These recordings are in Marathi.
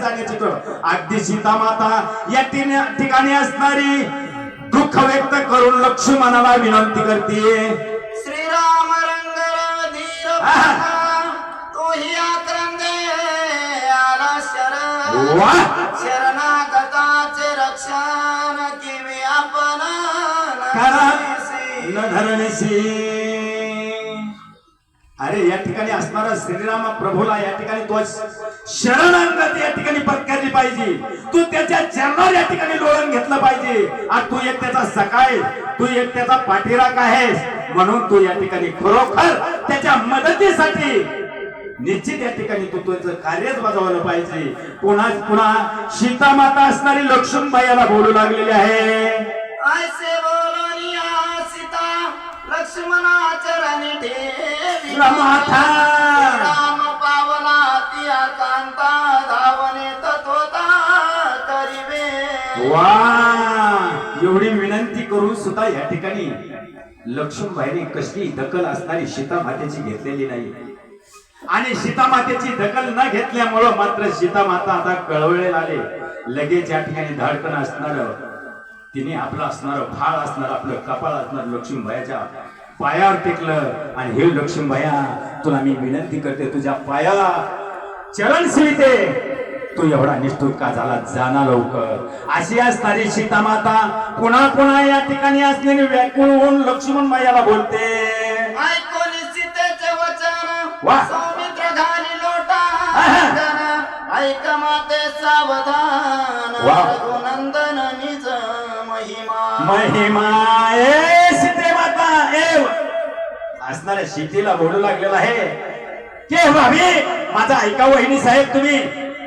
त्याच्यासाठी जाण्याची अगदी सीतामाता या ठिकाणी असणारी दुःख व्यक्त करून लक्ष्मणाला विनंती करते. श्रीराम रंग धीर तोही आक्रंदे आला शरण शरणागताचे रक्षण किवी आपण न धरणशी. अरे या ठिकाणी असणारा श्रीराम प्रभूला या ठिकाणी तो शरणागत या ठिकाणी पत्करली पाहिजे. तू त्याच्या चरणावर या ठिकाणी लोळण घेतलं पाहिजे. आज तू एक त्याचा सकाळ, तू एक त्याचा पाठीराख आहेस, म्हणून तू या ठिकाणी खरोखर त्याच्या मदतीसाठी निश्चित या ठिकाणी तू तुझं कार्यच बजावलं पाहिजे. पुन्हा सीतामाता असणारी लक्ष्मणबाईला बोलू लागलेली आहे. ऐसे बोलनिया सीता लक्ष्मणा चरणी ठेवी माथा राम पावला तिया कांता धावने तत्वता करिवे. वा, एवढी विनंती करून सुद्धा या ठिकाणी लक्ष्मणबाईने कसली दखल असणारी सीतामातेची घेतलेली नाही. आणि सीतामातेची दखल न घेतल्यामुळं मात्र सीतामाता आता कळवळेल आले. लगेच या ठिकाणी धाडकन असणार तिने आपलं असणार भाळ असणार आपलं कपाळ असणार लक्ष्मीबाईच्या पायावर टेकलं. आणि हे लक्ष्मीबाया, तुला मी विनंती करते, तुझ्या पायाला चरण शिविते, तू एवढा निष्ठुर का झाला, जाना लवकर. अशी असणारी सीतामाता पुन्हा या ठिकाणी असलेली व्याकुळ होऊन लक्ष्मणबाईला बोलते. ऐकून सीतेचे वचन वा. सौमित्र घाली लोटा ऐक माते सावधान रघुनंदन निज महिमा. ए सीते माता, ए असणाऱ्या सीतेला बोलू लागलेला आहे की भाभी माझा ऐका वहिनी साहेब तुम्ही,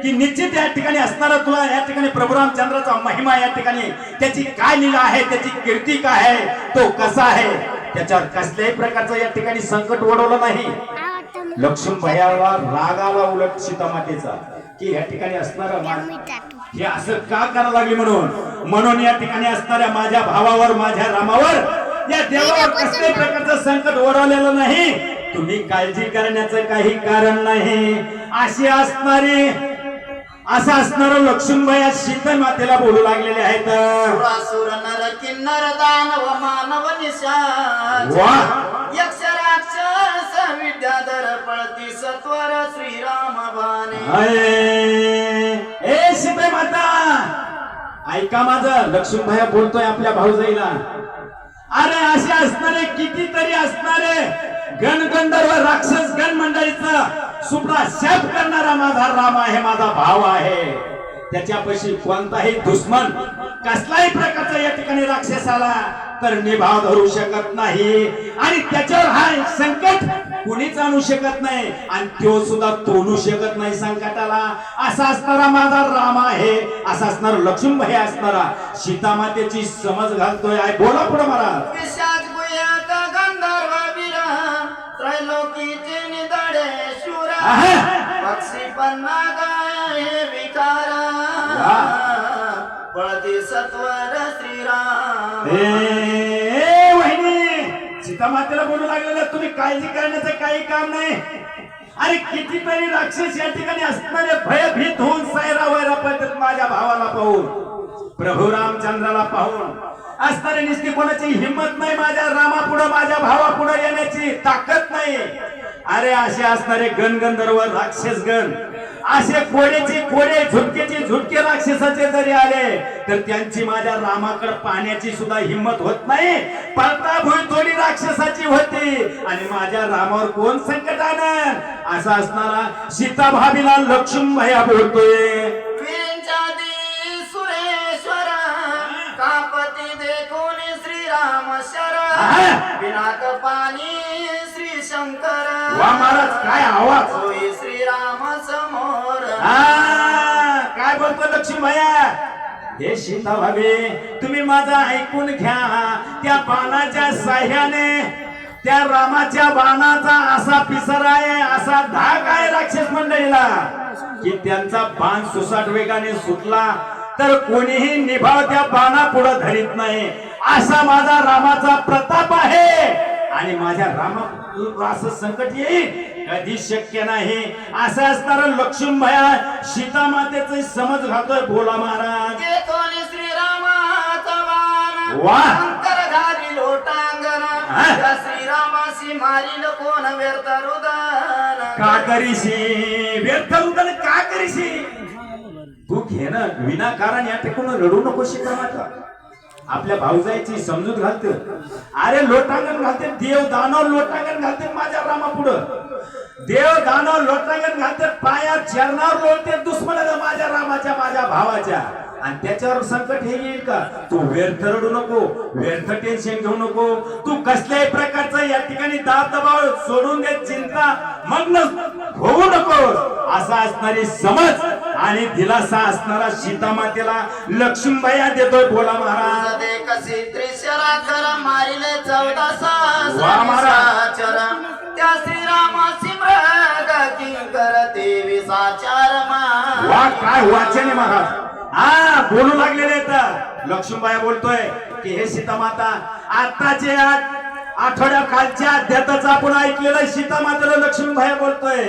की निश्चित या ठिकाणी असणारा तुला या ठिकाणी प्रभू रामचंद्राचा महिमा या ठिकाणी त्याची काय लीला आहे, त्याची कीर्ती काय आहे, तो कसा आहे, त्याच्यावर कसल्याही प्रकारचं या ठिकाणी संकट ओढवलं नाही. लक्ष्मणबाईला राग आला उलट सीतामातेचा की या ठिकाणी असणारा हे असं का करायला लागली म्हणून या ठिकाणी असणाऱ्या माझ्या भावावर माझ्या रामावर या देवावर कसल्याही प्रकारचं संकट ओढवलेलं नाही. तुम्ही काळजी करण्याचं काही कारण नाही. अशी असणारी असं असणार लक्ष्मणबाई सीता मातेला बोलू लागलेले आहेत. सुरासुर नर किन्नर दानव मानव निशाच यक्ष राक्षस विद्याधर पळती सत्वर श्रीराम बाणे. ए सीता माता ऐका माझं, लक्ष्मणबाई बोलतोय आपल्या भाऊजाईला. अरे असे असणारे कितीतरी असणारे गणगंधर्व राक्षस गण मंडळीचा सुपडा शाप करणारा माझा राम आहे, माझा भाव आहे. त्याच्यापाशी कोणताही दुश्मन कसलाही प्रकारचा या ठिकाणी राक्षसाला तर निभाव धरू शकत नाही. आणि त्याच्यावर हा संकट कुणीच आणू शकत नाही आणि तो सुद्धा तोडू शकत नाही संकटाला. असा असणारा माझा राम आहे, असा असणारा लक्ष्मणबाई असणारा सीतामातेची समज घालतोय आहे. बोला पुढे महाराज. पिशाच गुह्यात गंधर्व वीर त्रैलोकीचे निधडे शूर पक्षी पन्ना गाय विकार पळती सत्वर श्रीराम. वहिनी सीतामातेला बोलू लागलेलं तुम्ही काळजी करण्याचं काही काम नाही. अरे कितीतरी राक्षस या ठिकाणी असणारे भयभीत होऊन सायरा वैरा पडतात माझ्या भावाला पाहून, प्रभू रामचंद्राला पाहून. असणारे निस्ती कोणाची हिंमत नाही माझ्या रामा पुढे माझ्या भावा पुढे येण्याची ताकद नाही. अरे असे असणारे गणगंधर्व राक्षस गण असे कोडे झुटकेचे झुटके राक्षसाचे जरी आले तर त्यांची माझ्या रामाकडे पाण्याची सुद्धा हिंमत होत नाही. पळता भुई थोडी राक्षसाची होती आणि माझ्या रामावर कोण संकट आणन. असा असणारा सीता भाभीला लक्ष्मणबाई बोलतोय. सुरेश्वर कापती देखून श्रीराम शर विनाक पाणी श्री शंकर. वा महाराज काय आवाज. होई श्रीराम समोर. काय बोलतो लक्ष्मीबाया. हे सीता भाभी तुम्ही माझं ऐकून घ्या. त्या बाणाच्या साह्याने त्या रामाच्या बाणाचा असा पिसरा आहे, असा धाक आहे राक्षस मंडळीला की त्यांचा बाण सुसाट वेगाने सुटला तर कोणीही निभाव त्या बाणा पुढे धरीत नाही. असा माझा रामाचा प्रताप आहे. आणि माझ्या रामा असं संकट येईल कधी शक्य नाही. असं असणारं लक्ष्मीबाया सीता मातेचं समज घालतोय भोला महाराज. ते कोणी श्रीरामाचा बाण वा. अंतर घाली लोटांगण हा. त्या श्रीरामासी मारील कोण व्यर्थ रुदन का करीशी व्यर्थ उदन का करीशी. तू घे ना विनाकारण या ठिकाणी रडू नको सीता माता. आपल्या भाऊजाईची समजूत घालते. अरे लोटांगण घालते देव दानव लोटांगण घालते माझ्या रामा पुढं. देव दानव लोटांगण घालते पाया चरणावर लोटते दुश्मनाला माझ्या रामाच्या माझ्या भावाच्या. आणि त्याच्यावर संकट हे येईल का. तू व्यर्थ रडू नको व्यर्थ टेन्शन घेऊ नको. तू कसल्याही प्रकारचा या ठिकाणी दाब दबाव सोडून दे चिंता मग्न होऊ नको. असा असणारी समज आणि दिलासा असणारा सीता मातेला लक्ष्मीबाई देतोय भोला महाराज. दे कशी त्रिशरा कर मारिले 14 वा महाराज. साचर त्या श्रीरामासी मृग किंकर 23 आचार वा काय वाचन आहे महाराज. हा बोलू लागलेले आहेत. लक्ष्मीबाई बोलतोय की हे सीता माता आताचे आठवड्या कालच्या अध्यात्माचं आपण ऐकलेलं सीता मातेला लक्ष्मीबाई बोलतोय.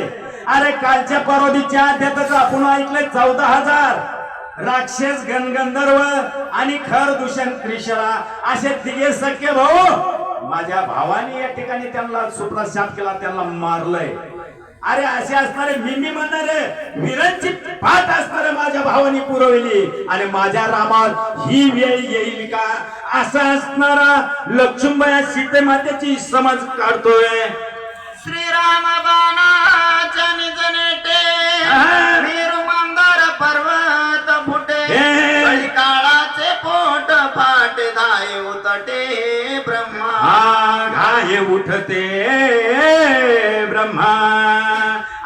अरे कालच्या परवडीच्या अध्यात्माचं आपण ऐकलंय 14,000 राक्षस गणगंधर्व आणि खर दूषण त्रिशरा असे तिघे सख्य भाऊ माझ्या भावाने या ठिकाणी त्यांना सुप्रशाप केला त्यांना मारलंय. अरे असे असणारे मी म्हणणारे वीरांची पाठ असणारे माझ्या भावानी पुरवली आणि माझ्या रामात ही वेळ येईल का. असा असणारा लक्ष्मीबाई सीते मातेची समज काढतोय. श्रीराम बाणाच्या निज नेटे वीर मंदार पर्वत फुटे कळी काळाचे पोट फाटे धाय उतटे ब्रह्मा घाय उठते ब्रह्मा.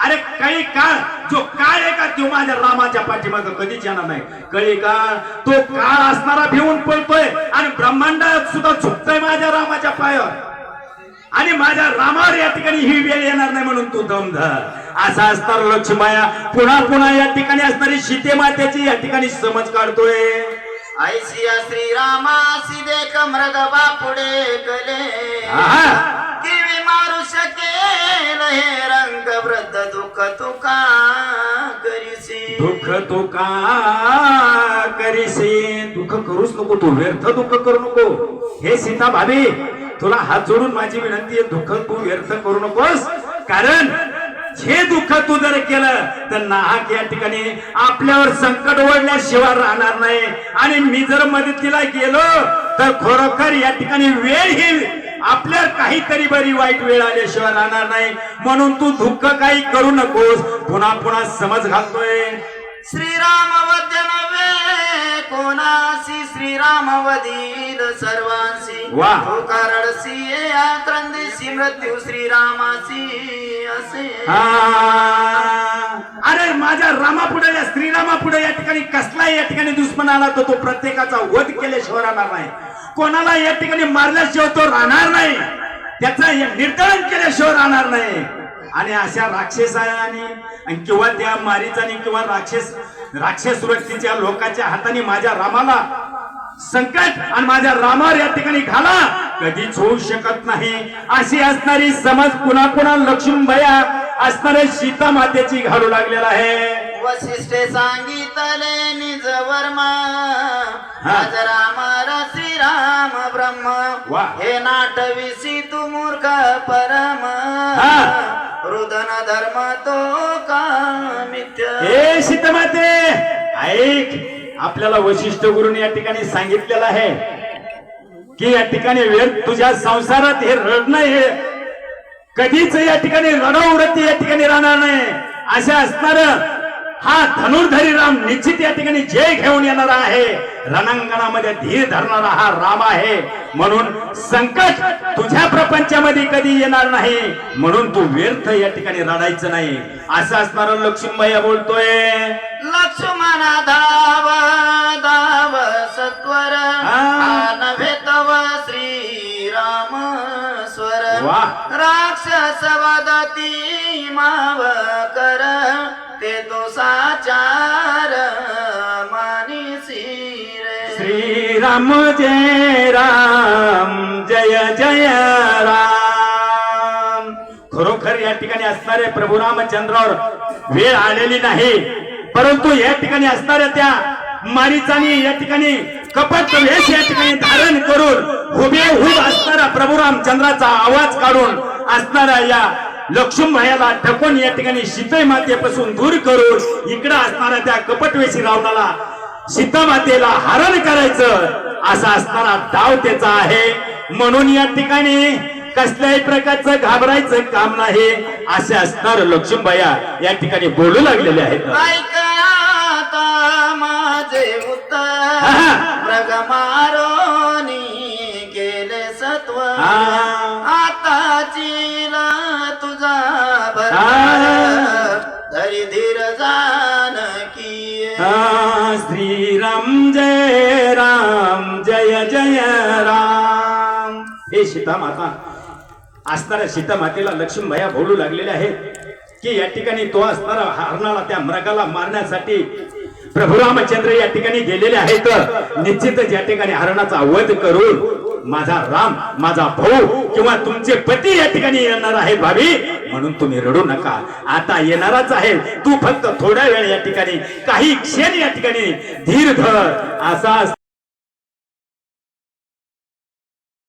अरे कळी काळ जो काळ आहे का तो माझ्या रामाच्या पाठीमाग कधीच येणार नाही. कळी काळ तो काळ असणारा भिवून पळतोय आणि ब्रह्मांडात सुद्धा झुकतोय माझ्या रामाच्या पायावर आणि माझ्या रामावर या ठिकाणी ही वेळ येणार नाही म्हणून तू दम धर. असा असणार लक्ष्मीबाया पुन्हा पुन्हा या ठिकाणी असणारी सीते मातेची या ठिकाणी समज काढतोय. ऐसिया श्रीरामासी देख मृग बापुडे गले किवी मारू शकेल हे रंग वृद्ध दुःख तुका करीसी. दुःख तू का करीसी. दुःख करूच नको तू व्यर्थ दुःख करू नको. हे सीता भाभी तुला हात जोडून माझी विनंती आहे दुःख तू व्यर्थ करू नकोस. कारण हे दुःख तू जर केलं तर नाहक या ठिकाणी आपल्यावर संकट ओढल्याशिवाय राहणार नाही. आणि मी जर मदतीला गेलो तर खरोखर या ठिकाणी वेळ ही आपल्यावर काहीतरी बरी वाईट वेळ आल्याशिवाय राहणार नाही. म्हणून तू दुःख काही करू नकोस. पुन्हा पुन्हा समज घालतोय. श्रीराम वद्य नव्हे कोणासी श्रीराम वदील सर्वांसी वा. तुकारडसी आक्रंदिसी मृत्यू श्रीरामासी असे. अरे माझ्या रामापुढे या श्रीरामापुढे या ठिकाणी कसलाही या ठिकाणी दुश्मन आला तर तो प्रत्येकाचा वध केल्याशिवाय राहणार नाही. कोणाला या ठिकाणी मारल्याशिवाय तो राहणार नाही. त्याचं निर्दळन केल्याशिवाय राहणार नाही. आणि अशा राक्षसाने किंवा त्या मारीचाने किंवा राक्षस व्यक्तीच्या लोकांच्या हाताने माझ्या रामाला संकट आणि माझ्या रामावर या ठिकाणी घाला कधीच होऊ शकत नाही. अशी असणारी समज पुन्हा पुन्हा लक्ष्मीबाया असणाऱ्या सीता मातेची घालू लागलेला आहे. वशिष्ठे सांगितले निज वर्मा आज रामार श्रीराम ब्रह्म वा. हे नाटविसी तू मूर्ख परम रुदन धर्म तो का मिथ्य. हे सीता माते ऐक. आपल्याला वशिष्ठ गुरुने या ठिकाणी सांगितलेलं आहे की या ठिकाणी वेळ तुझ्या संसारात हे रडणं हे कधीच या ठिकाणी रडवृत्ती या ठिकाणी राहणार नाही. अशा असणार हा धनुर्धरी राम निश्चित या ठिकाणी जय घेऊन येणारा आहे. रणांगणामध्ये धीर धरणारा हा राम आहे. म्हणून संकट तुझ्या प्रपंचामध्ये कधी येणार नाही. म्हणून तू व्यर्थ या ठिकाणी रडायचं नाही. असं असणार लक्ष्मीबाई बोलतोय. लक्ष्मणा धाव धाव सत्वर नव्हे तव श्रीराम स्वर वा. राक्षस वदती माव कर ते तो साचार मानिसी रे. श्रीराम जय राम जय जय राम. खरोखर तर या ठिकाणी असणारे प्रभू रामचंद्रावर वेळ आलेली नाही, परंतु या ठिकाणी असणाऱ्या त्या मारीचानी या ठिकाणी कपट वेश या ठिकाणी धारण करून हुबेहूब असणारा प्रभू रामचंद्राचा आवाज काढून असणारा या लक्ष्मणभायाला ढकून या ठिकाणी सीता मातेपासून दूर करून इकडे असणाऱ्या त्या कपटवेशी रावणाला सीता मातेला हरण करायचं असा असणारा डाव त्याचा आहे. म्हणून या ठिकाणी कसल्याही प्रकारचं घाबरायचं काम नाही असे असणार लक्ष्मणभाया या ठिकाणी बोलू लागलेले आहेत. ऐका आता माझे उत्तर मृग मारोनी केले सत्व आता चिला तुझा भर धरी धीर जानकी श्रीराम जय राम जय जय राम. हे सीता माता असणाऱ्या सीता मातेला लक्ष्मणभाया बोलू लागलेले आहेत की या ठिकाणी तो असणारा हरणाला त्या मृगाला मारण्यासाठी प्रभू रामचंद्र या ठिकाणी गेलेले आहेत. निश्चितच या ठिकाणी हरणाचा वध करून माझा राम माझा भाऊ किंवा तुमचे पती या ठिकाणी येणार आहेत भाभी, म्हणून तुम्ही रडू नका. आता येणारच आहे, तू फक्त थोड्या वेळ या ठिकाणी काही क्षण या ठिकाणी धीर धर असा